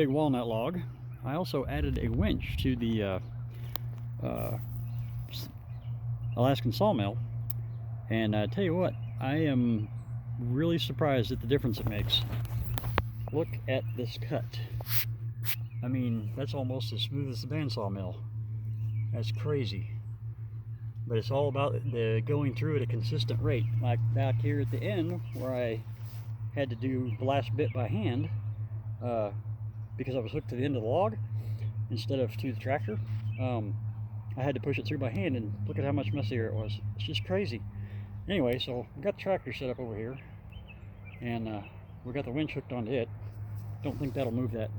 Big Walnut log, I also added a winch to the Alaskan Sawmill, and I tell you what, I am really surprised at the difference it makes. Look at this cut. I mean, that's almost as smooth as the bandsaw mill. That's crazy. But it's all about the going through at a consistent rate. Like back here at the end, where I had to do the last bit by hand, because I was hooked to the end of the log instead of to the tractor. I had to push it through by hand, and look at how much messier it was. It's just crazy. Anyway, so we got the tractor set up over here, and we got the winch hooked onto it. Don't think that'll move that.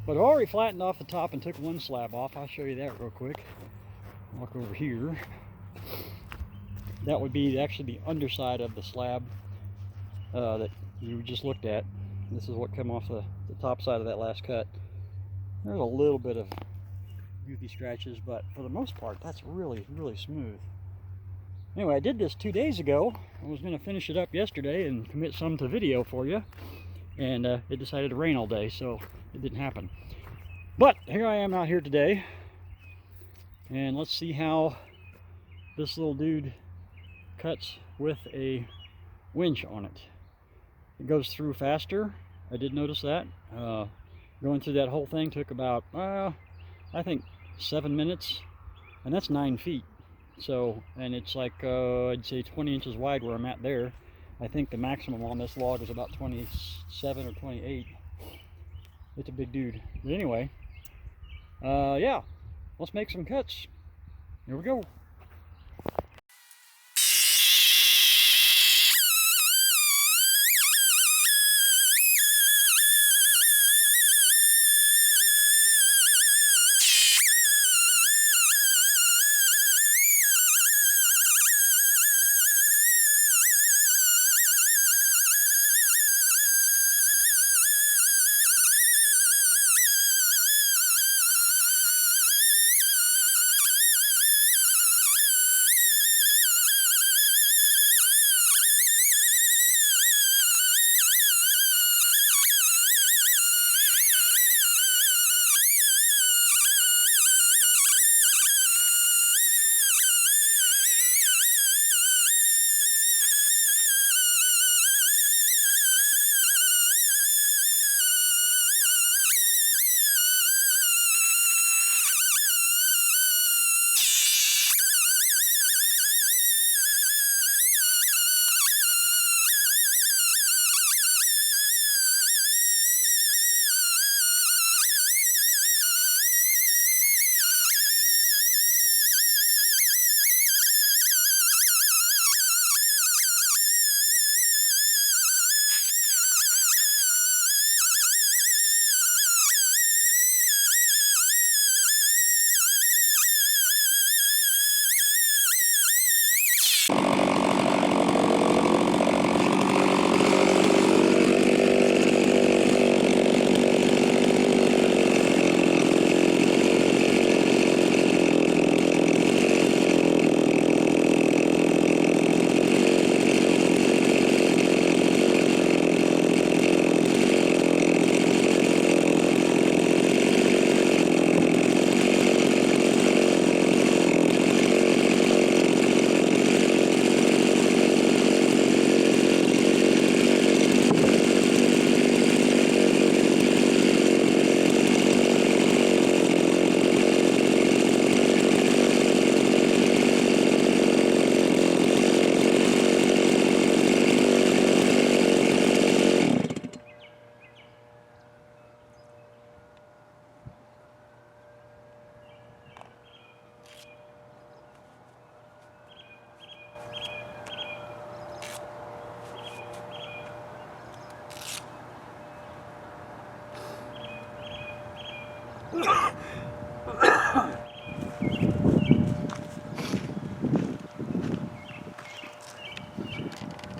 But I already flattened off the top and took one slab off. I'll show you that real quick. Walk over here. That would be actually the underside of the slab that you just looked at. This is what came off the top side of that last cut. There's a little bit of goofy scratches, but for the most part, that's really smooth. Anyway, I did this 2 days ago. I was going to finish it up yesterday and commit some to video for you, and it decided to rain all day, so it didn't happen. But here I am out here today, and let's see how this little dude cuts with a winch on it. It goes through faster. I did notice that. Going through that whole thing took about, I think 7 minutes, and that's 9 feet. So, and it's like, I'd say 20 inches wide where I'm at there. I think the maximum on this log is about 27 or 28. It's a big dude. But anyway, yeah, let's make some cuts. Here we go.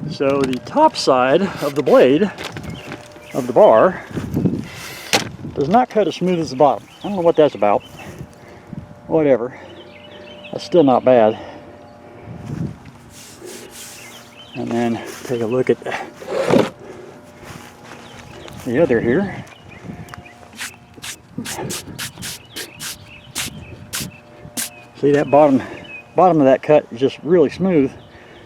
So the top side of the blade of the bar does not cut as smooth as the bottom. I don't know what that's about. Whatever. That's still not bad. And then take a look at the other here. See, that bottom of that cut is just really smooth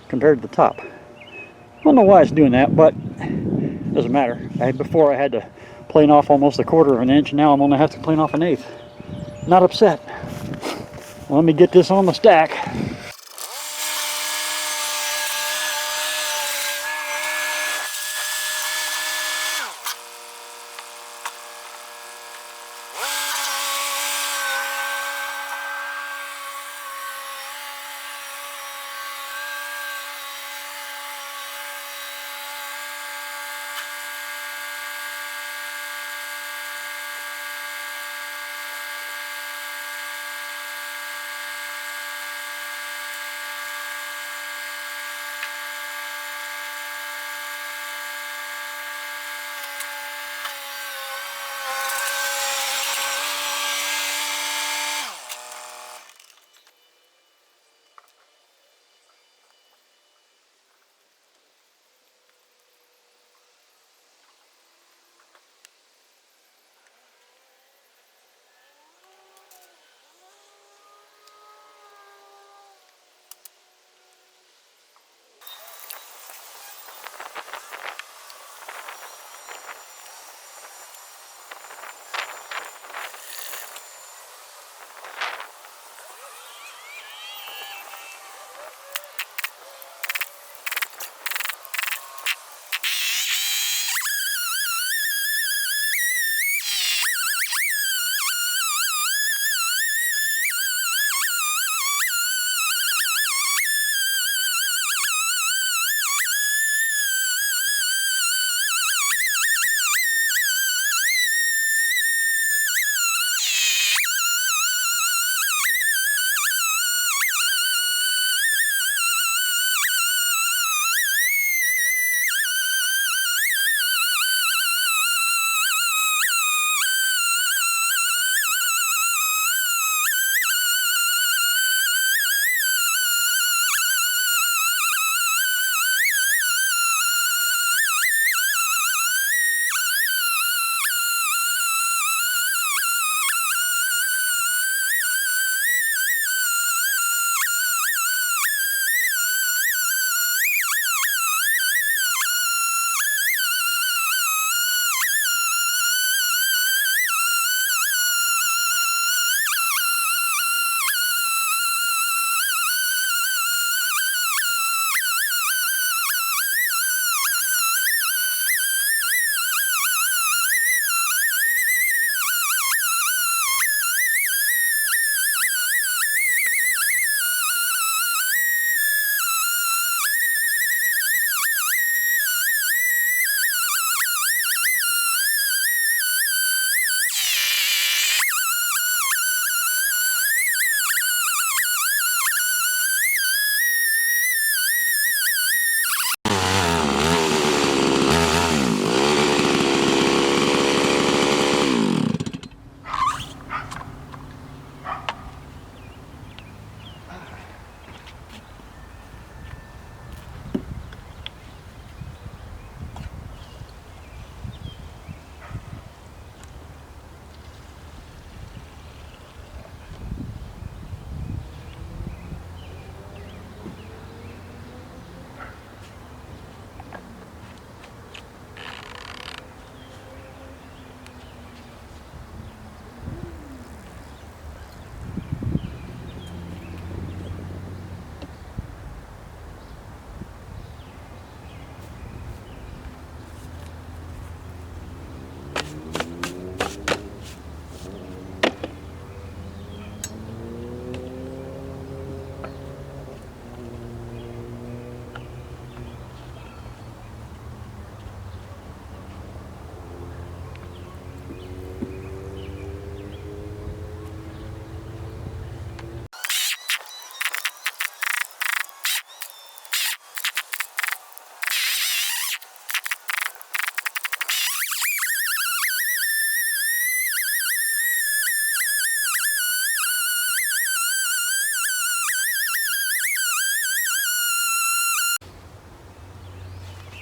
compared to the top. I don't know why it's doing that, but it doesn't matter. Before I had to plane off almost 1/4 of an inch, now I'm only have to plane off 1/8. Not upset. Let me get this on the stack.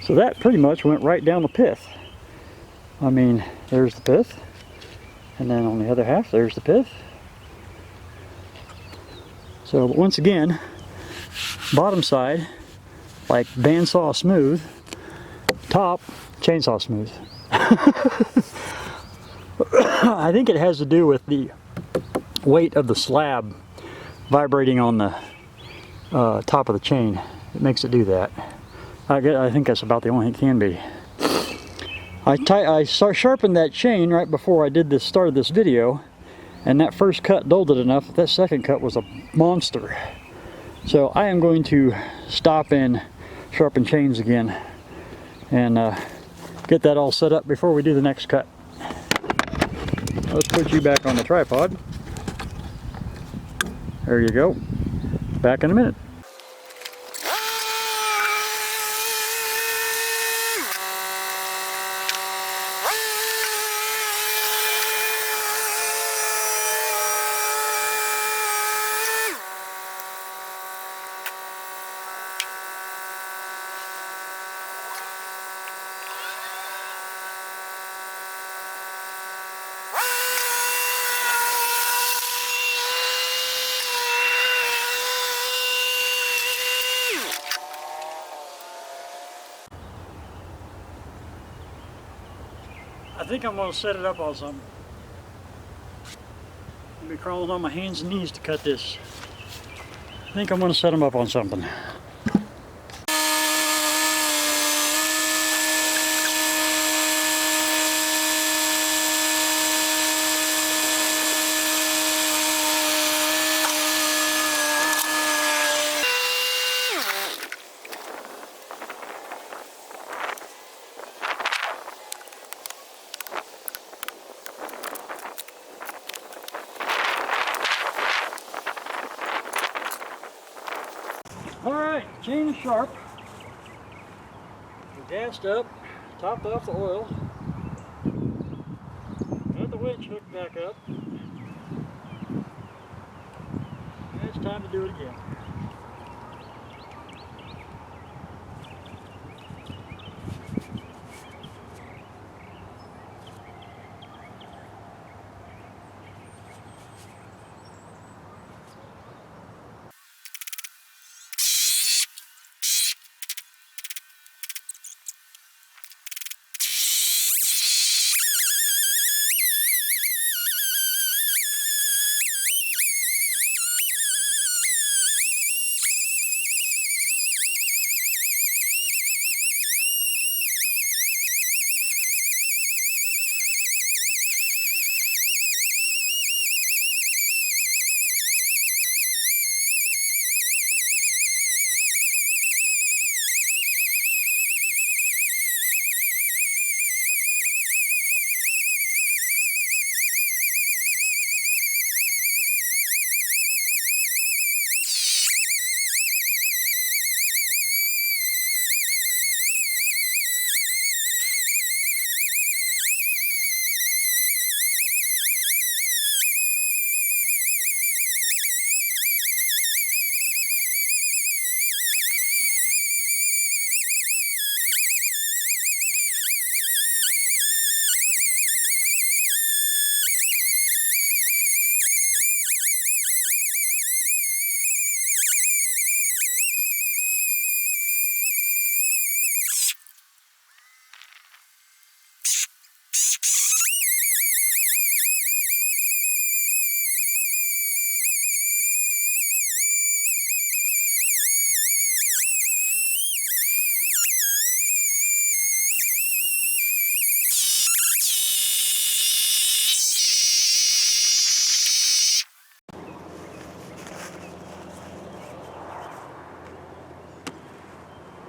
So that pretty much went right down the pith. I mean, there's the pith, And then on the other half, there's the pith. So once again, bottom side, like bandsaw smooth, top, chainsaw smooth. I think it has to do with the weight of the slab vibrating on the top of the chain. It makes it do that. I think that's about the only thing it can be. I sharpened that chain right before I started this video, and that first cut dulled it enough. That second cut was a monster. So I am going to stop and sharpen chains again and get that all set up before we do the next cut. Let's put you back on the tripod. There you go. Back in a minute. I think I'm going to set it up on something. I'll be crawling on my hands and knees to cut this. I think I'm going to set them up on something. Alright, chain is sharp. We're gassed up, topped off the oil. Got the winch hooked back up. And it's time to do it again.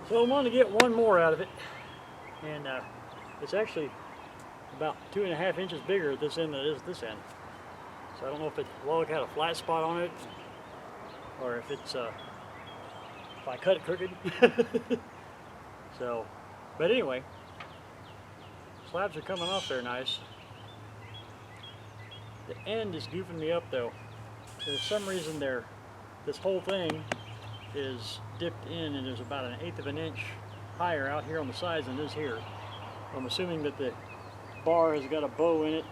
So I'm going to get one more out of it, and it's actually about 2.5 inches bigger at this end than it is this end. So I don't know if the log had a flat spot on it, or if it's if I cut it crooked. So, but anyway, slabs are coming off there nice. The end is goofing me up though. There's some reason this whole thing is dipped in, and there's about 1/8 of an inch higher out here on the sides than it is here. I'm assuming that the bar has got a bow in it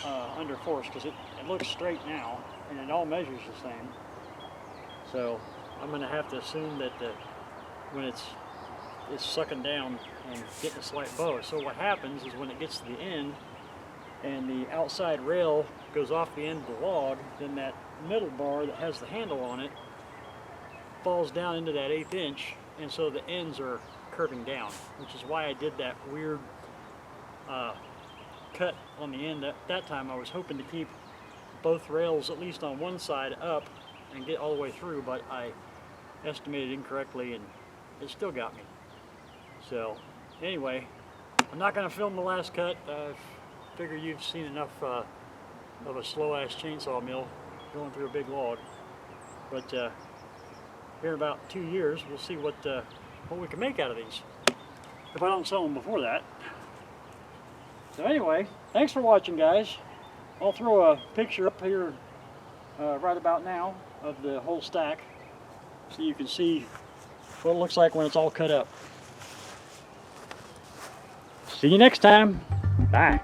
under force, because it looks straight now and it all measures the same. So I'm going to have to assume that when it's sucking down and getting a slight bow. So what happens is when it gets to the end and the outside rail goes off the end of the log, then that middle bar that has the handle on it falls down into that 1/8 inch, and so the ends are curving down, which is why I did that weird cut on the end. That time I was hoping to keep both rails at least on one side up and get all the way through, but I estimated incorrectly and it still got me. So anyway, I'm not going to film the last cut. I figure you've seen enough of a slow-ass chainsaw mill going through a big log. But here in about 2 years, we'll see what we can make out of these, if I don't sell them before that. So anyway, thanks for watching, guys. I'll throw a picture up here right about now of the whole stack so you can see what it looks like when it's all cut up. See you next time. Bye.